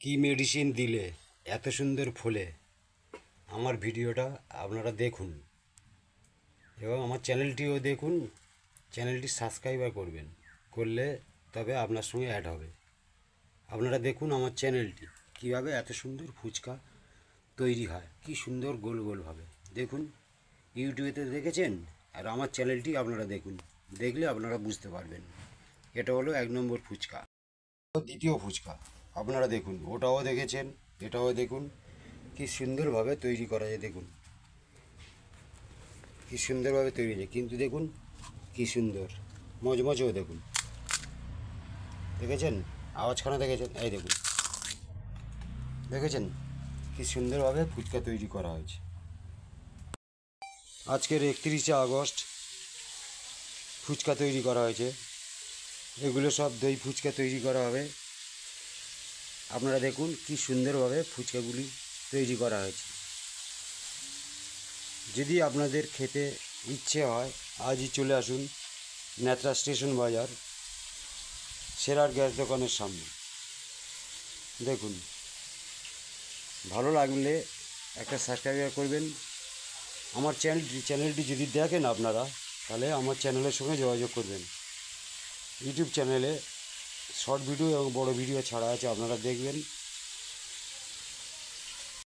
কি মেডিসিন দিলে এত সুন্দর ফলে, আমার ভিডিওটা আপনারা দেখুন এবং আমার চ্যানেলটিও দেখুন। চ্যানেলটি সাবস্ক্রাইবার করবেন, করলে তবে আপনার সঙ্গে অ্যাড হবে। আপনারা দেখুন আমার চ্যানেলটি কীভাবে এত সুন্দর ফুচকা তৈরি হয়, কি সুন্দর গোল গোলভাবে। দেখুন, ইউটিউবেতে দেখেছেন, আর আমার চ্যানেলটি আপনারা দেখুন, দেখলে আপনারা বুঝতে পারবেন। এটা হলো 1 নম্বর ফুচকা। দ্বিতীয় ফুচকা আপনারা দেখুন, ওটাও দেখেছেন, এটাও দেখুন কি সুন্দরভাবে তৈরি করা যায়। দেখুন কি সুন্দরভাবে তৈরি হয়, কিন্তু দেখুন কি সুন্দর মজমজও দেখুন। দেখেছেন আওয়াজখানা, দেখেছেন, এই দেখুন, দেখেছেন কি সুন্দরভাবে ফুচকা তৈরি করা হয়েছে। আজকের 31শে আগস্ট ফুচকা তৈরি করা হয়েছে। এগুলো সব দই ফুচকা তৈরি করা হবে। আপনারা দেখুন কি সুন্দরভাবে ফুচকাগুলি তৈরি করা হয়েছে। যদি আপনাদের খেতে ইচ্ছে হয়, আজই চলে আসুন নেত্রা স্টেশন বাজার সেরার গ্যাস দোকানের সামনে। দেখুন, ভালো লাগলে একটা সাবস্ক্রাইব করবেন। আমার চ্যানেলটি যদি দেখেন আপনারা, তাহলে আমার চ্যানেলের সঙ্গে যোগাযোগ করবেন। ইউটিউব চ্যানেলে শর্ট ভিডিও এবং বড় ভিডিও ছাড়া আছে, আপনারা দেখবেন।